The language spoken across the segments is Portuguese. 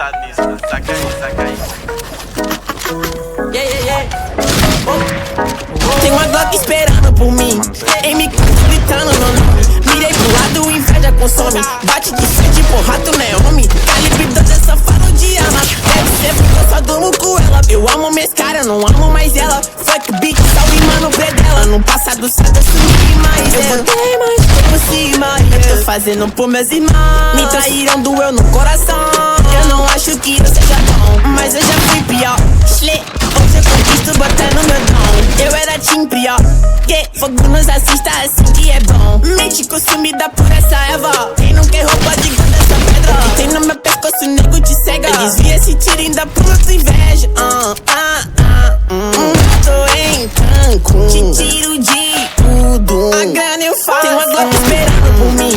pensado nisso, mano. Saca aí. Tem uma Glock esperando por mim, M4 gritando meu nome. Mirei pro lado, inveja consome. Bate de frente, porra, tu não é homem. Calibre 12 é só falo de arma. Deve ser porque eu só durmo com ela. Eu amo minhas caras, não amo mais ela. Fuck beat, salve mano, predela. No passado cedo eu sumi mais. Eu botei mais por cima. Eu tô fazendo por meus irmãos. Me traíram, doeu no coração. Eu não acho que eu seja bom, mas eu já fui pior. Hoje eu conquisto botando meu dom. Eu era time pior, que fogo nos assista assim que é bom. Mente consumida por essa erva. Quem não quer roupa de guarda essa pedra. O que tem no meu pescoço, nego te cega. Eu desvia esse tiro e ainda pula tua inveja. Tô em Cancún, te tiro de tudo. A grana eu faço. Tem uma Glock esperando por mim,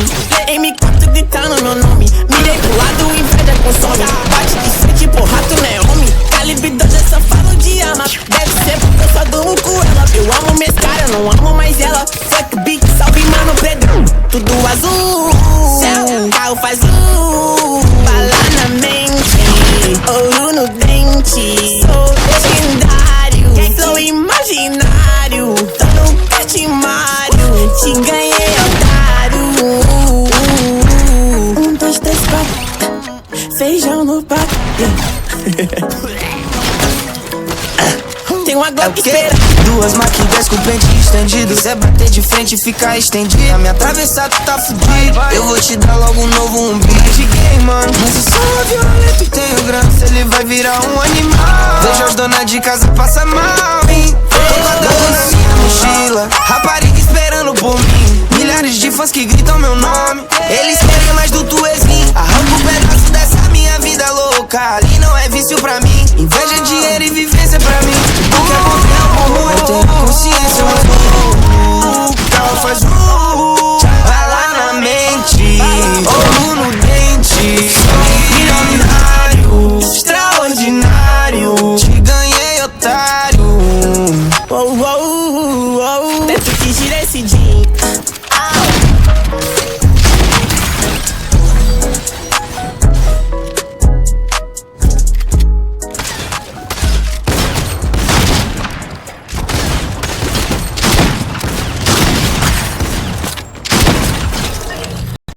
M4 gritando meu nome. Mirei pro lado, inveja consome. Bate de frente, porra, tu não é homem. Calibre 12 eu só falo de arma. Deve ser porque eu só durmo com ela. Eu amo minhas caras, não amo mais ela. Fuck beat, salve mano, Pedro. Tudo azul, céu, carro faz bala na mente, ouro no dente. Sou legendário, flow imaginário. Tô no patimário, te ganhei, otário. 1, 2, 3, 4. Feijão no papo. Tem uma Glock esperando. Duas maquigas com pente estendido. Se é bater de frente e ficar estendido, a me atravessar tu tá fudido. Eu vou te dar logo um novo beat de game, mano. Mas eu sou violento e tenho grana, se ele vai virar um animal. Vejo as donas de casa passa mal, hein? Tô com a droga na minha mochila, rapariga esperando por mim. Milhares de fãs que gritam meu nome. Eles querem mais do tuezinho. Arranca um pedaço dessa minha vida louca. Ali não é vício pra mim. Inveja, dinheiro